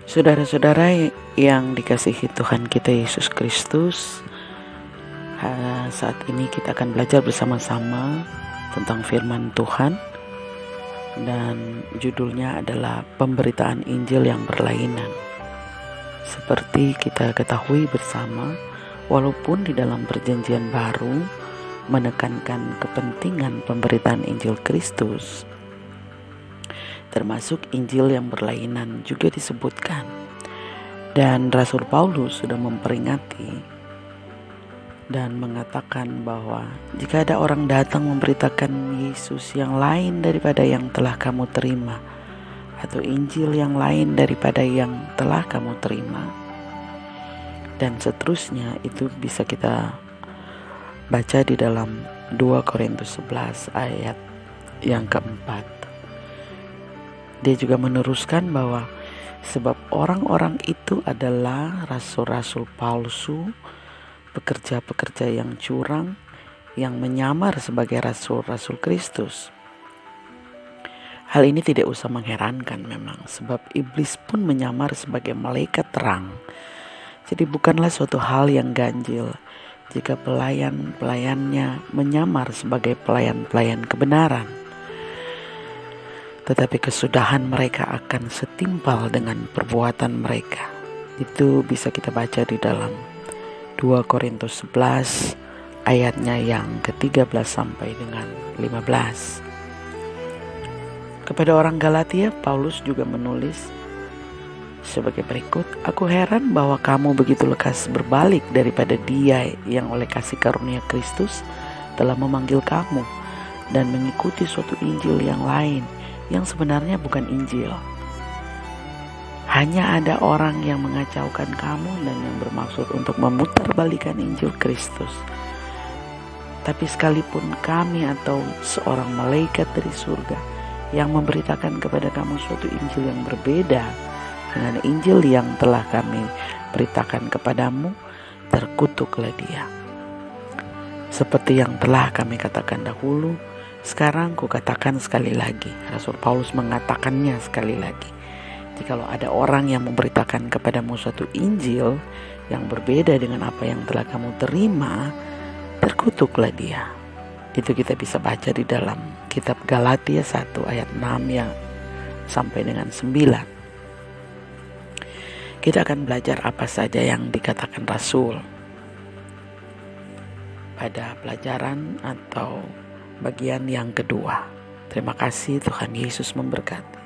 Saudara-saudara yang dikasihi Tuhan kita Yesus Kristus, saat ini kita akan belajar bersama-sama tentang firman Tuhan, dan judulnya adalah pemberitaan Injil yang berlainan. Seperti kita ketahui bersama, walaupun di dalam perjanjian baru menekankan kepentingan pemberitaan Injil Kristus, termasuk Injil yang berlainan juga disebutkan. Dan Rasul Paulus sudah memperingati dan mengatakan bahwa jika ada orang datang memberitakan Yesus yang lain daripada yang telah kamu terima, atau Injil yang lain daripada yang telah kamu terima, dan seterusnya, itu bisa kita baca di dalam 2 Korintus 11 ayat yang keempat. Dia juga meneruskan bahwa sebab orang-orang itu adalah rasul-rasul palsu, pekerja-pekerja yang curang, yang menyamar sebagai rasul-rasul Kristus. Hal ini tidak usah mengherankan memang, sebab iblis pun menyamar sebagai malaikat terang. Jadi bukanlah suatu hal yang ganjil jika pelayan-pelayannya menyamar sebagai pelayan-pelayan kebenaran. Tetapi kesudahan mereka akan setimpal dengan perbuatan mereka. Itu bisa kita baca di dalam 2 Korintus 11 ayatnya yang ke-13 sampai dengan 15. Kepada orang Galatia, Paulus juga menulis sebagai berikut: Aku heran bahwa kamu begitu lekas berbalik daripada Dia yang oleh kasih karunia Kristus telah memanggil kamu, dan mengikuti suatu Injil yang lain, yang sebenarnya bukan Injil. Hanya ada orang yang mengacaukan kamu dan yang bermaksud untuk memutarbalikkan Injil Kristus. Tapi sekalipun kami atau seorang malaikat dari surga yang memberitakan kepada kamu suatu Injil yang berbeda dengan Injil yang telah kami beritakan kepadamu, terkutuklah dia. Seperti yang telah kami katakan dahulu, sekarang kukatakan sekali lagi. Rasul Paulus mengatakannya sekali lagi. Jikalau ada orang yang memberitakan kepadamu suatu Injil yang berbeda dengan apa yang telah kamu terima, terkutuklah dia. Itu kita bisa baca di dalam kitab Galatia 1 ayat 6 ya, sampai dengan 9. Kita akan belajar apa saja yang dikatakan Rasul pada pelajaran atau bagian yang kedua. Terima kasih, Tuhan Yesus memberkati.